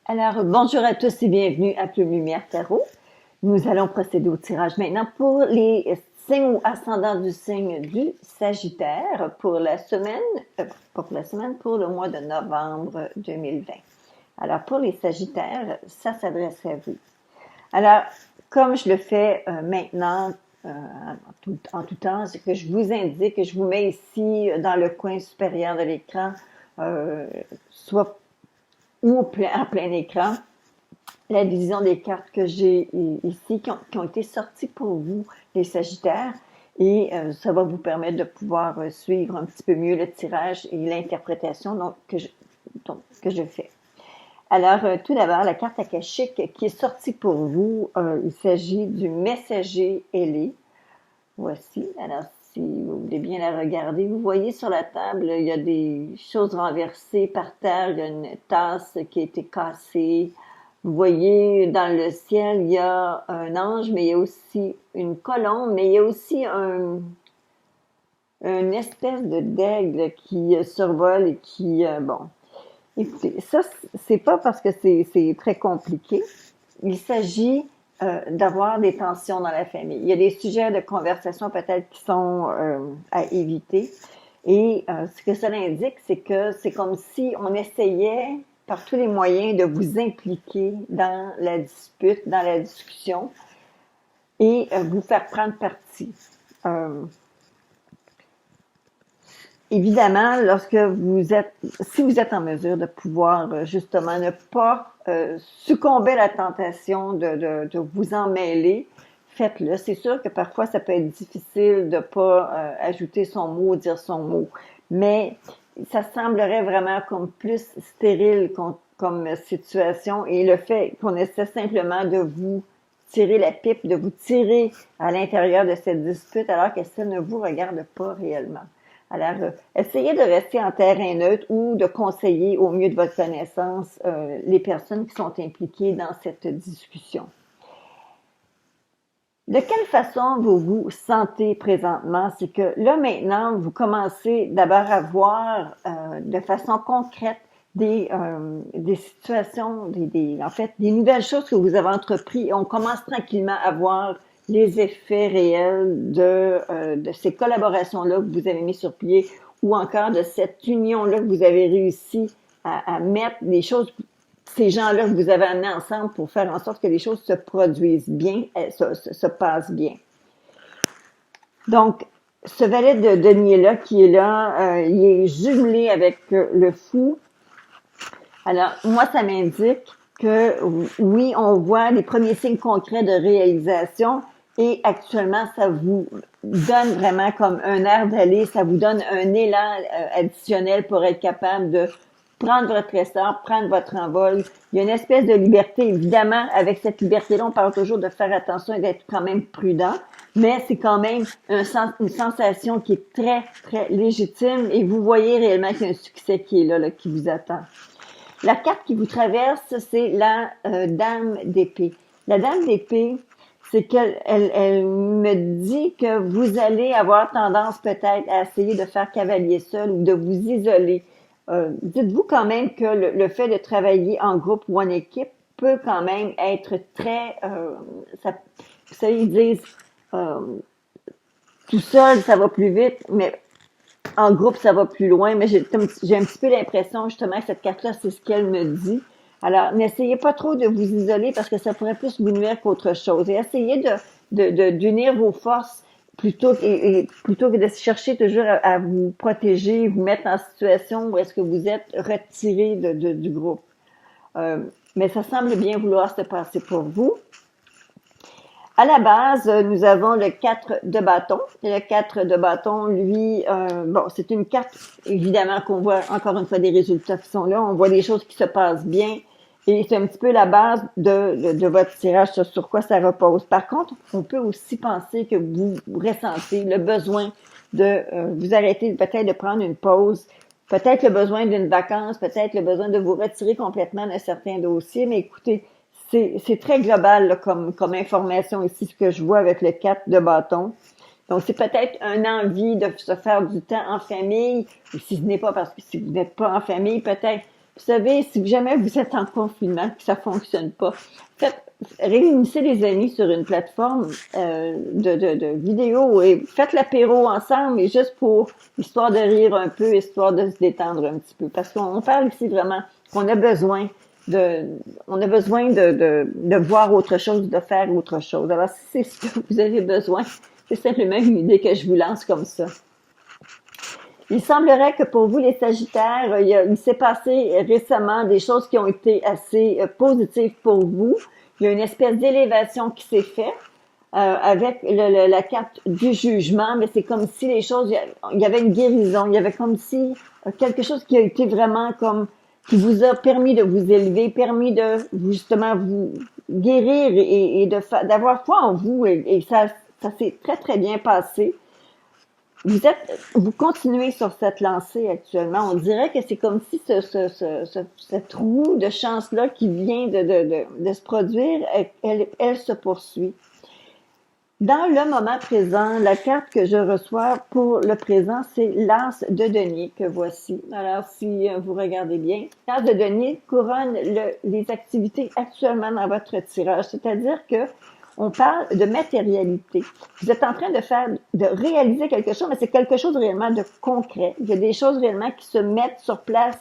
Alors, bonjour à tous et bienvenue à Plume Lumière Tarot. Nous allons procéder au tirage maintenant pour les signes ou ascendants du signe du Sagittaire pour la semaine, pas pour la semaine, pour le mois de novembre 2020. Alors, pour les Sagittaires, ça s'adresse à vous. Alors, comme je le fais maintenant, en tout temps, c'est que je vous indique, que je vous mets ici dans le coin supérieur de l'écran, soit ou en plein écran, la division des cartes que j'ai ici, qui ont été sorties pour vous, les Sagittaires, et ça va vous permettre de pouvoir suivre un petit peu mieux le tirage et l'interprétation que je fais. Alors, tout d'abord, la carte akashique qui est sortie pour vous, il s'agit du messager ailé. Voici. Alors, si vous voulez bien la regarder, vous voyez sur la table, il y a des choses renversées par terre, il y a une tasse qui a été cassée. Vous voyez, dans le ciel, il y a un ange, mais il y a aussi une colombe, mais il y a aussi une espèce de d'aigle qui survole et qui, bon. Écoutez, ça, c'est pas parce que c'est très compliqué. Il s'agit d'avoir des tensions dans la famille. Il y a des sujets de conversation peut-être qui sont à éviter. Et ce que cela indique, c'est que c'est comme si on essayait par tous les moyens de vous impliquer dans la dispute, dans la discussion et vous faire prendre parti. Évidemment, si vous êtes en mesure de pouvoir justement ne pas succomber à la tentation de vous en mêler, faites-le. C'est sûr que parfois ça peut être difficile de pas ajouter son mot, dire son mot, mais ça semblerait vraiment comme plus stérile comme situation, et le fait qu'on essaie simplement de vous tirer la pipe, de vous tirer à l'intérieur de cette dispute alors que ça ne vous regarde pas réellement. Alors, essayez de rester en terrain neutre ou de conseiller au mieux de votre connaissance les personnes qui sont impliquées dans cette discussion. De quelle façon vous vous sentez présentement? C'est que là, maintenant, vous commencez d'abord à voir de façon concrète des situations, en fait, des nouvelles choses que vous avez entreprises. On commence tranquillement à voir les effets réels de ces collaborations-là que vous avez mis sur pied ou encore de cette union-là que vous avez réussi à mettre les choses, ces gens-là que vous avez amenés ensemble pour faire en sorte que les choses se produisent bien, se passent bien. Donc, ce valet de denier-là qui est là, il est jumelé avec le fou. Alors, moi, ça m'indique que oui, on voit les premiers signes concrets de réalisation et actuellement, ça vous donne vraiment comme un air d'aller, ça vous donne un élan additionnel pour être capable de prendre votre essor, prendre votre envol. Il y a une espèce de liberté. Évidemment, avec cette liberté-là, on parle toujours de faire attention et d'être quand même prudent, mais c'est quand même une sensation qui est très, très légitime et vous voyez réellement qu'il y a un succès qui est là qui vous attend. La carte qui vous traverse, c'est la Dame d'épée. La Dame d'épée, c'est qu'elle elle me dit que vous allez avoir tendance peut-être à essayer de faire cavalier seul ou de vous isoler. Dites-vous quand même que le fait de travailler en groupe ou en équipe peut quand même être très... vous savez, ils disent tout seul, ça va plus vite, mais en groupe, ça va plus loin. Mais j'ai un petit peu l'impression justement que cette carte-là, c'est ce qu'elle me dit. Alors, n'essayez pas trop de vous isoler parce que ça pourrait plus vous nuire qu'autre chose. Et essayez d'unir vos forces plutôt que de chercher toujours à vous protéger, vous mettre en situation où est-ce que vous êtes retiré du groupe. Mais ça semble bien vouloir se passer pour vous. À la base, nous avons le 4 de bâton. Et le 4 de bâton, lui, bon, c'est une carte, évidemment, qu'on voit encore une fois des résultats qui sont là. On voit des choses qui se passent bien. Et c'est un petit peu la base de votre tirage sur quoi ça repose. Par contre, on peut aussi penser que vous ressentez le besoin de vous arrêter, peut-être de prendre une pause, peut-être le besoin d'une vacance, peut-être le besoin de vous retirer complètement d'un certain dossier. Mais écoutez, c'est très global là, comme information ici, ce que je vois avec le 4 de bâton. Donc, c'est peut-être une envie de se faire du temps en famille, ou si ce n'est pas parce que si vous n'êtes pas en famille, peut-être Vous savez, si jamais vous êtes en confinement, que ça fonctionne pas, réunissez les amis sur une plateforme de vidéo et faites l'apéro ensemble et juste pour histoire de rire un peu, histoire de se détendre un petit peu. Parce qu'on parle ici vraiment qu'on a besoin de voir autre chose, de faire autre chose. Alors, si c'est ce que vous avez besoin, c'est simplement une idée que je vous lance comme ça. Il semblerait que pour vous, les Sagittaires, il s'est passé récemment des choses qui ont été assez positives pour vous. Il y a une espèce d'élévation qui s'est faite avec la carte du jugement, mais c'est comme si les choses, il y avait une guérison, il y avait comme si quelque chose qui a été vraiment comme, qui vous a permis de vous élever, permis de justement vous guérir et d'avoir foi en vous et ça s'est très, très bien passé. Vous continuez sur cette lancée actuellement. On dirait que c'est comme si cette roue de chance-là qui vient de se produire, elle se poursuit. Dans le moment présent, la carte que je reçois pour le présent, c'est l'As de denier que voici. Alors, si vous regardez bien, l'As de denier couronne les activités actuellement dans votre tirage, c'est-à-dire que on parle de matérialité. Vous êtes en train de réaliser quelque chose, mais c'est quelque chose réellement de concret. Il y a des choses réellement qui se mettent sur place.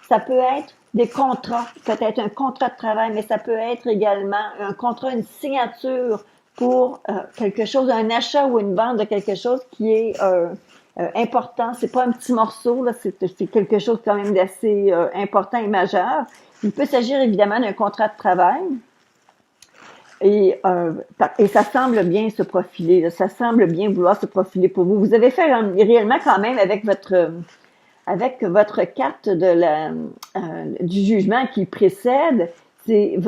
Ça peut être des contrats, peut-être un contrat de travail, mais ça peut être également un contrat, une signature pour quelque chose, un achat ou une vente de quelque chose qui est important. C'est pas un petit morceau, là, c'est quelque chose quand même d'assez important et majeur. Il peut s'agir évidemment d'un contrat de travail. Et ça semble bien se profiler, là, ça semble bien vouloir se profiler pour vous. Vous avez fait réellement quand même avec votre carte du jugement qui précède. C'est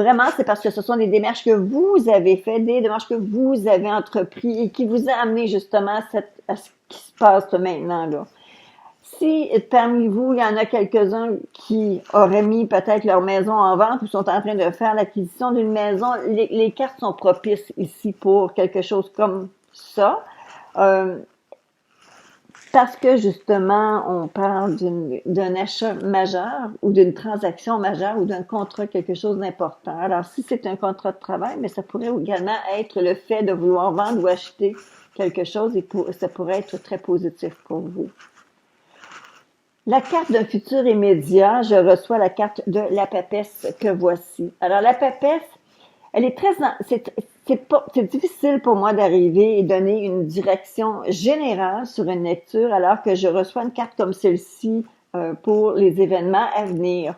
parce que ce sont des démarches que vous avez faites, des démarches que vous avez entreprises et qui vous a amené justement à ce qui se passe maintenant là. Si parmi vous, il y en a quelques-uns qui auraient mis peut-être leur maison en vente ou sont en train de faire l'acquisition d'une maison, les cartes sont propices ici pour quelque chose comme ça. Parce que justement, on parle d'un achat majeur ou d'une transaction majeure ou d'un contrat, quelque chose d'important. Alors, si c'est un contrat de travail, mais ça pourrait également être le fait de vouloir vendre ou acheter quelque chose et ça pourrait être très positif pour vous. La carte d'un futur immédiat, je reçois la carte de la papesse que voici. Alors, la papesse, elle est c'est difficile pour moi d'arriver et donner une direction générale sur une lecture alors que je reçois une carte comme celle-ci pour les événements à venir.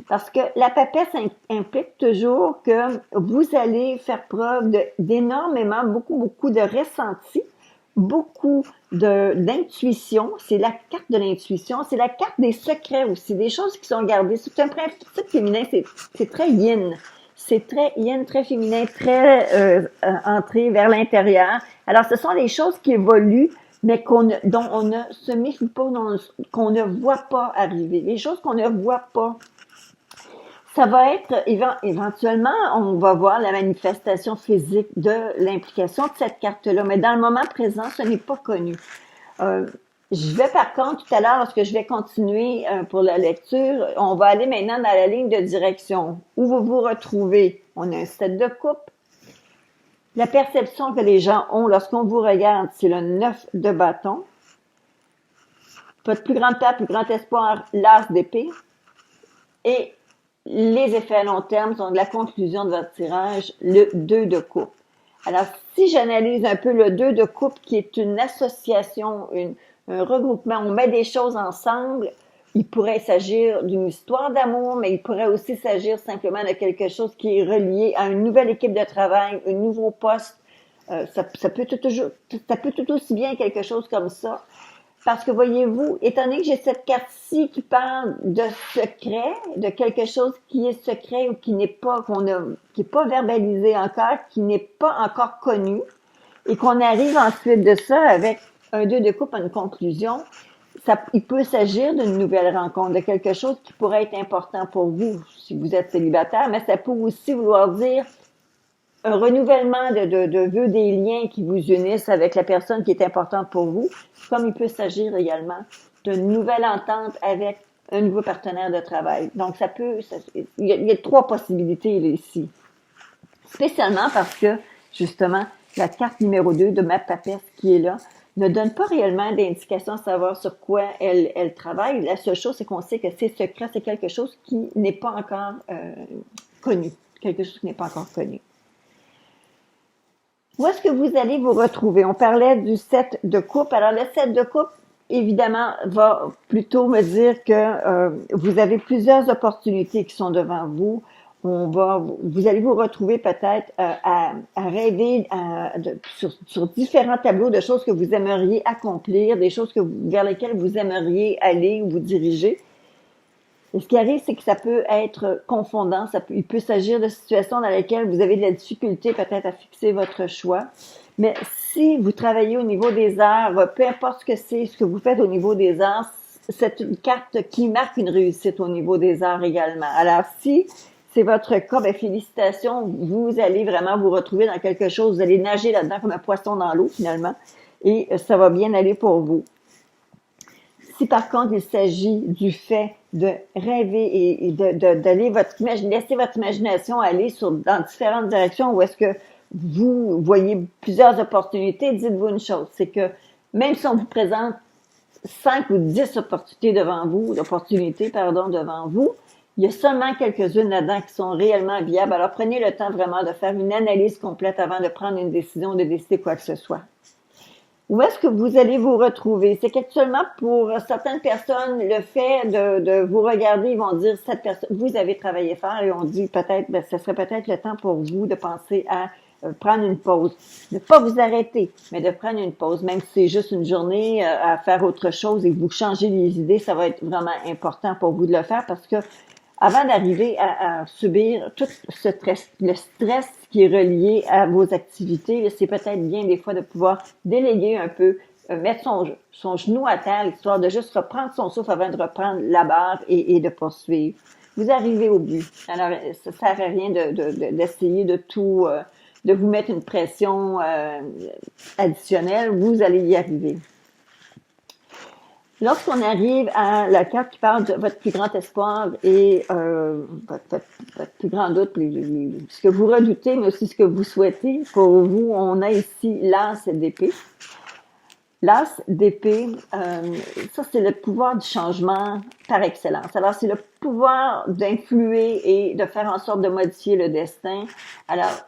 Parce que la papesse implique toujours que vous allez faire preuve d'énormément, beaucoup de ressenti, beaucoup d'intuition. C'est la carte de l'intuition, c'est la carte des secrets aussi, des choses qui sont gardées. C'est un principe féminin, c'est très yin. C'est très yin, très féminin, très entré vers l'intérieur. Alors, ce sont des choses qui évoluent, mais dont on ne se méfie pas, qu'on ne voit pas arriver. Les choses qu'on ne voit pas. Ça va être, éventuellement, on va voir la manifestation physique de l'implication de cette carte-là, mais dans le moment présent, ce n'est pas connu. Je vais par contre, tout à l'heure, lorsque je vais continuer pour la lecture, on va aller maintenant dans la ligne de direction. Où vous vous retrouvez? On a un 7 de coupe. La perception que les gens ont lorsqu'on vous regarde, c'est le 9 de bâton. Votre plus grande peur, plus grand espoir, l'as d'épée. Et les effets à long terme sont de la conclusion de votre tirage, le 2 de coupe. Alors, si j'analyse un peu le 2 de coupe, qui est une association, un regroupement, on met des choses ensemble, il pourrait s'agir d'une histoire d'amour, mais il pourrait aussi s'agir simplement de quelque chose qui est relié à une nouvelle équipe de travail, un nouveau poste. Ça peut tout aussi bien quelque chose comme ça. Parce que voyez-vous, étant donné que j'ai cette carte-ci qui parle de secret, de quelque chose qui est secret ou qui n'est pas, qui est pas verbalisé encore, qui n'est pas encore connu, et qu'on arrive ensuite de ça avec un 2 de coupe à une conclusion, il peut s'agir d'une nouvelle rencontre, de quelque chose qui pourrait être important pour vous si vous êtes célibataire, mais ça peut aussi vouloir dire un renouvellement de vœux, des liens qui vous unissent avec la personne qui est importante pour vous, comme il peut s'agir également d'une nouvelle entente avec un nouveau partenaire de travail. Donc, il y a 3 possibilités là, ici. Spécialement parce que, justement, la carte numéro 2 de ma papesse qui est là ne donne pas réellement d'indication à savoir sur quoi elle travaille. La seule chose, c'est qu'on sait que c'est secret, c'est quelque chose qui n'est pas encore connu. Quelque chose qui n'est pas encore connu. Où est-ce que vous allez vous retrouver? On parlait du 7 de coupe. Alors, le 7 de coupe, évidemment, va plutôt me dire que vous avez plusieurs opportunités qui sont devant vous. Vous allez vous retrouver peut-être à rêver sur différents tableaux de choses que vous aimeriez accomplir, des choses vers lesquelles vous aimeriez aller ou vous diriger. Et ce qui arrive, c'est que ça peut être confondant. Il peut s'agir de situations dans lesquelles vous avez de la difficulté peut-être à fixer votre choix. Mais si vous travaillez au niveau des arts, peu importe ce que vous faites au niveau des arts, c'est une carte qui marque une réussite au niveau des arts également. Alors, si c'est votre cas, ben félicitations, vous allez vraiment vous retrouver dans quelque chose, vous allez nager là-dedans comme un poisson dans l'eau finalement, et ça va bien aller pour vous. Si par contre il s'agit du fait de rêver et d'aller laisser votre imagination aller dans différentes directions où est-ce que vous voyez plusieurs opportunités, dites-vous une chose, c'est que même si on vous présente 5 ou 10 opportunités devant vous, il y a seulement quelques-unes là-dedans qui sont réellement viables. Alors, prenez le temps vraiment de faire une analyse complète avant de prendre une décision, de décider quoi que ce soit. Où est-ce que vous allez vous retrouver? C'est qu'actuellement, pour certaines personnes, le fait de vous regarder, ils vont dire, cette personne, vous avez travaillé fort, et on dit peut-être, ce serait peut-être le temps pour vous de penser à prendre une pause. Ne pas vous arrêter, mais de prendre une pause. Même si c'est juste une journée à faire autre chose et que vous changez les idées, ça va être vraiment important pour vous de le faire parce que avant d'arriver à subir tout le stress qui est relié à vos activités, c'est peut-être bien des fois de pouvoir déléguer un peu, mettre son genou à terre, histoire de juste reprendre son souffle avant de reprendre la barre et de poursuivre. Vous arrivez au but. Alors, ça sert à rien d'essayer de tout, de vous mettre une pression additionnelle. Vous allez y arriver. Lorsqu'on arrive à la carte qui parle de votre plus grand espoir et votre plus grand doute, ce que vous redoutez, mais aussi ce que vous souhaitez, pour vous, on a ici l'as d'épée. L'as d'épée, ça c'est le pouvoir du changement par excellence. Alors c'est le pouvoir d'influer et de faire en sorte de modifier le destin. Alors,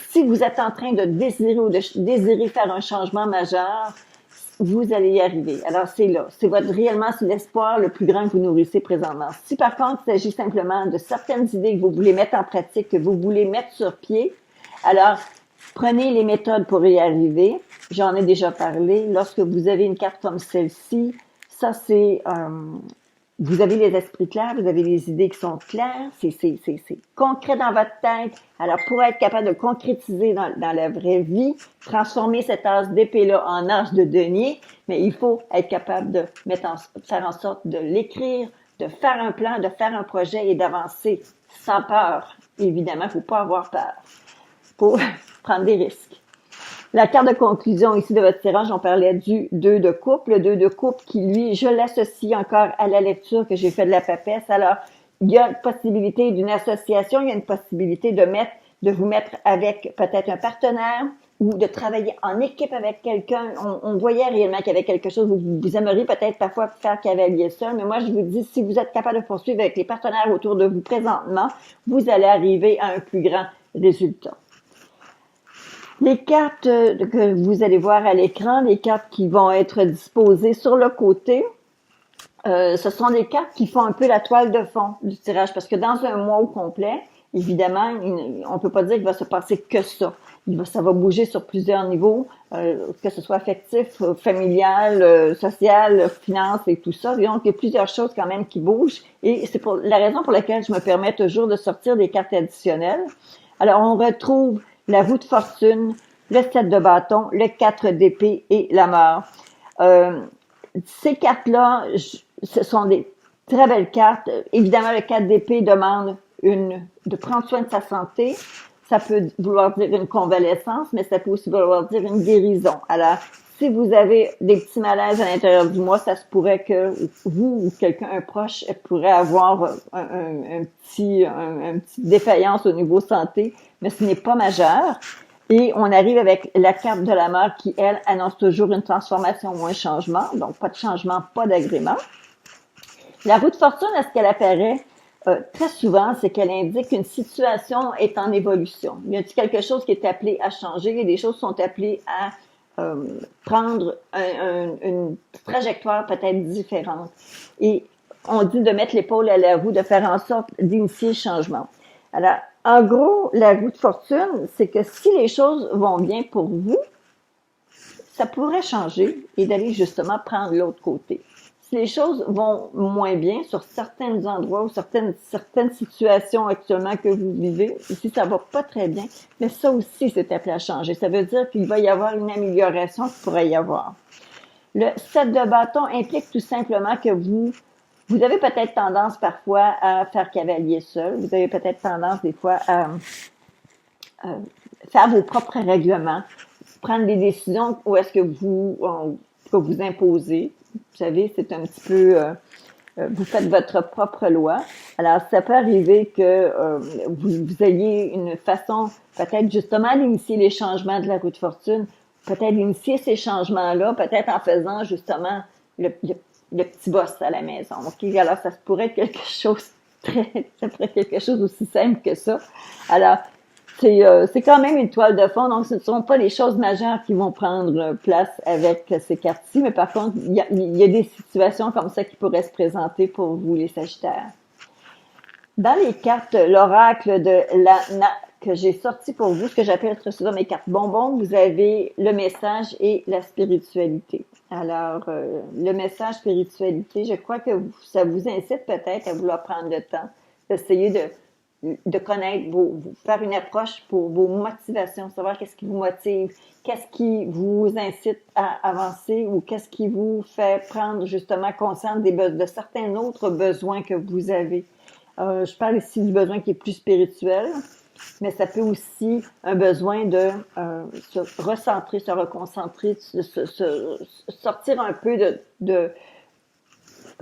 si vous êtes en train de désirer faire un changement majeur, vous allez y arriver. Alors, c'est là. C'est l'espoir le plus grand que vous nourrissez présentement. Si par contre, il s'agit simplement de certaines idées que vous voulez mettre en pratique, que vous voulez mettre sur pied, alors, prenez les méthodes pour y arriver. J'en ai déjà parlé. Lorsque vous avez une carte comme celle-ci, ça c'est... vous avez les esprits clairs, vous avez les idées qui sont claires, c'est concret dans votre tête. Alors, pour être capable de concrétiser dans la vraie vie, transformer cette as d'épée-là en as de denier, mais il faut être capable de faire en sorte de l'écrire, de faire un plan, de faire un projet et d'avancer sans peur. Évidemment, il ne faut pas avoir peur pour prendre des risques. La carte de conclusion ici de votre tirage, on parlait du 2 de coupe. Le 2 de coupe qui, lui, je l'associe encore à la lecture que j'ai fait de la papesse. Alors, il y a une possibilité d'une association, il y a une possibilité de vous mettre avec peut-être un partenaire ou de travailler en équipe avec quelqu'un. On voyait réellement qu'il y avait quelque chose, vous aimeriez peut-être parfois faire cavalier seul, mais moi je vous dis, si vous êtes capable de poursuivre avec les partenaires autour de vous présentement, vous allez arriver à un plus grand résultat. Les cartes que vous allez voir à l'écran, les cartes qui vont être disposées sur le côté, ce sont des cartes qui font un peu la toile de fond du tirage, parce que dans un mois au complet, évidemment, on peut pas dire qu'il va se passer que ça. Ça va bouger sur plusieurs niveaux, que ce soit affectif, familial, social, finance et tout ça. Donc, il y a plusieurs choses quand même qui bougent, et c'est pour la raison pour laquelle je me permets toujours de sortir des cartes additionnelles. Alors, on retrouve la roue de fortune, le 7 de bâton, le 4 d'épée et la mort. Ces cartes-là, ce sont des très belles cartes. Évidemment, le 4 d'épée demande de prendre soin de sa santé. Ça peut vouloir dire une convalescence, mais ça peut aussi vouloir dire une guérison. Alors, si vous avez des petits malaises à l'intérieur du mois, ça se pourrait que vous ou quelqu'un, un proche, pourrait avoir un petit défaillance au niveau santé, mais ce n'est pas majeur. Et on arrive avec la carte de la mort qui, elle, annonce toujours une transformation ou un changement. Donc, pas de changement, pas d'agrément. La roue de fortune, est-ce qu'elle apparaît? Très souvent, c'est qu'elle indique qu'une situation est en évolution. Il y a quelque chose qui est appelé à changer, il y a des choses qui sont appelées à prendre une trajectoire peut-être différente. Et on dit de mettre l'épaule à la roue, de faire en sorte d'initier le changement. Alors, en gros, la roue de fortune, c'est que si les choses vont bien pour vous, ça pourrait changer et d'aller justement prendre l'autre côté. Si les choses vont moins bien sur certains endroits ou certaines situations actuellement que vous vivez, si ça va pas très bien, mais ça aussi, c'est appelé à changer. Ça veut dire qu'il va y avoir une amélioration qui pourrait y avoir. Le 7 de bâton implique tout simplement que vous avez peut-être tendance parfois à faire cavalier seul. Vous avez peut-être tendance des fois à faire vos propres règlements, prendre des décisions où est-ce que vous imposez. Vous savez, c'est un petit peu, vous faites votre propre loi. Alors, ça peut arriver que vous ayez une façon peut-être justement d'initier les changements de la roue de fortune, peut-être initier ces changements-là, peut-être en faisant justement le petit boss à la maison. OK? Alors, ça pourrait être quelque chose ça pourrait être quelque chose aussi simple que ça. Alors, c'est quand même une toile de fond, donc ce ne sont pas les choses majeures qui vont prendre place avec ces cartes-ci, mais par contre, il y a des situations comme ça qui pourraient se présenter pour vous, les Sagittaires. Dans les cartes, l'oracle de l'Anna que j'ai sorti pour vous, ce que j'appelle très souvent mes cartes bonbons, vous avez le message et la spiritualité. Alors, le message spiritualité, je crois que ça vous incite peut-être à vouloir prendre le temps d'essayer de connaître faire une approche pour vos motivations, savoir qu'est-ce qui vous motive, qu'est-ce qui vous incite à avancer ou qu'est-ce qui vous fait prendre justement conscience de certains autres besoins que vous avez. Je parle ici du besoin qui est plus spirituel, mais ça peut aussi un besoin de se recentrer, se reconcentrer, sortir un peu de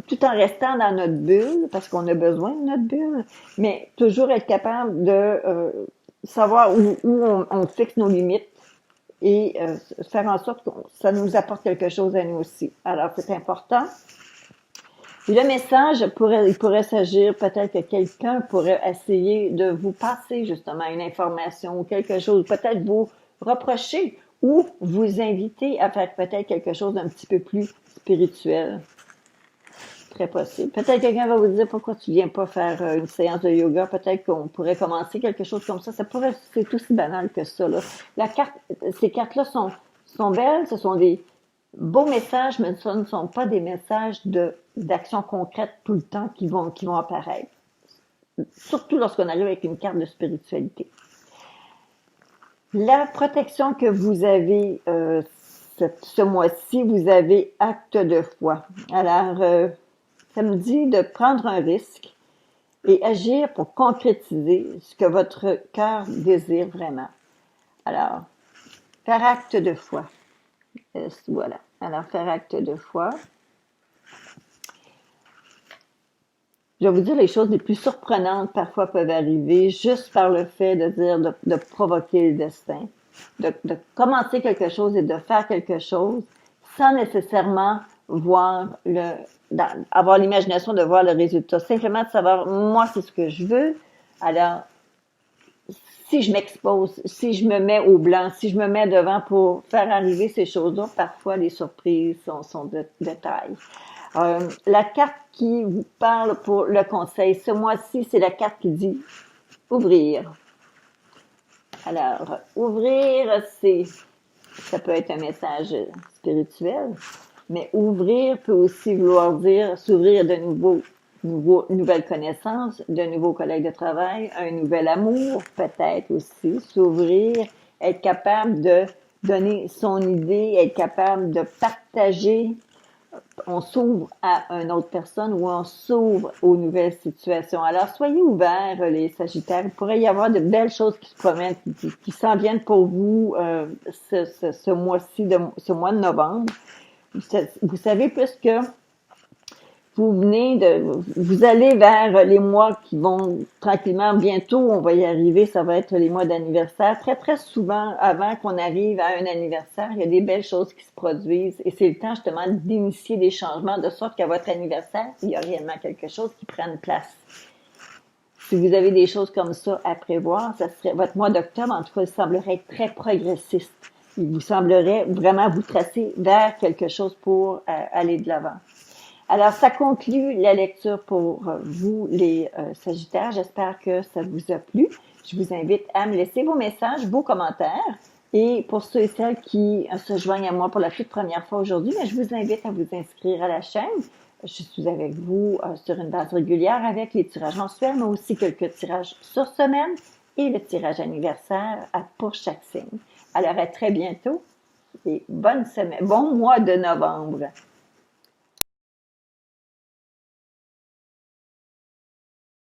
tout en restant dans notre bulle, parce qu'on a besoin de notre bulle, mais toujours être capable de savoir où on fixe nos limites et faire en sorte que ça nous apporte quelque chose à nous aussi. Alors, c'est important. Le message, il pourrait s'agir peut-être que quelqu'un pourrait essayer de vous passer justement une information ou quelque chose, peut-être vous reprocher ou vous inviter à faire peut-être quelque chose d'un petit peu plus spirituel. Très possible. Peut-être quelqu'un va vous dire pourquoi tu viens pas faire une séance de yoga. Peut-être qu'on pourrait commencer quelque chose comme ça. C'est aussi banal que ça, là. Ces cartes-là sont belles. Ce sont des beaux messages, mais ce ne sont pas des messages d'action concrète tout le temps qui vont apparaître. Surtout lorsqu'on arrive avec une carte de spiritualité. La protection que vous avez ce mois-ci, vous avez acte de foi. Alors, ça me dit de prendre un risque et agir pour concrétiser ce que votre cœur désire vraiment. Alors, faire acte de foi. Voilà. Alors, faire acte de foi. Je vais vous dire, les choses les plus surprenantes parfois peuvent arriver juste par le fait de provoquer le destin, de commencer quelque chose et de faire quelque chose sans nécessairement avoir l'imagination de voir le résultat. Simplement de savoir, moi, c'est ce que je veux. Alors, si je m'expose, si je me mets au blanc, si je me mets devant pour faire arriver ces choses-là, parfois les surprises sont de taille. La carte qui vous parle pour le conseil, ce mois-ci, c'est la carte qui dit « ouvrir ». Alors, ouvrir, ça peut être un message spirituel, mais ouvrir peut aussi vouloir dire s'ouvrir de nouvelles connaissances, de nouveaux collègues de travail, un nouvel amour, peut-être aussi, s'ouvrir, être capable de donner son idée, être capable de partager on s'ouvre à une autre personne ou on s'ouvre aux nouvelles situations. Alors, soyez ouverts, les Sagittaires. Il pourrait y avoir de belles choses qui se promènent, qui s'en viennent pour vous ce mois-ci, ce mois de novembre. Vous savez, puisque vous allez vers les mois qui vont tranquillement, bientôt, on va y arriver, ça va être les mois d'anniversaire. Très, très souvent, avant qu'on arrive à un anniversaire, il y a des belles choses qui se produisent et c'est le temps justement d'initier des changements de sorte qu'à votre anniversaire, il y a réellement quelque chose qui prenne place. Si vous avez des choses comme ça à prévoir, ça serait votre mois d'octobre, en tout cas, il semblerait être très progressiste. Il vous semblerait vraiment vous tracer vers quelque chose pour aller de l'avant. Alors, ça conclut la lecture pour vous, les Sagittaires. J'espère que ça vous a plu. Je vous invite à me laisser vos messages, vos commentaires. Et pour ceux et celles qui se joignent à moi pour la toute première fois aujourd'hui, je vous invite à vous inscrire à la chaîne. Je suis avec vous sur une base régulière avec les tirages mensuels, mais aussi quelques tirages sur semaine et le tirage anniversaire pour chaque signe. Alors, à très bientôt et bonne semaine, bon mois de novembre.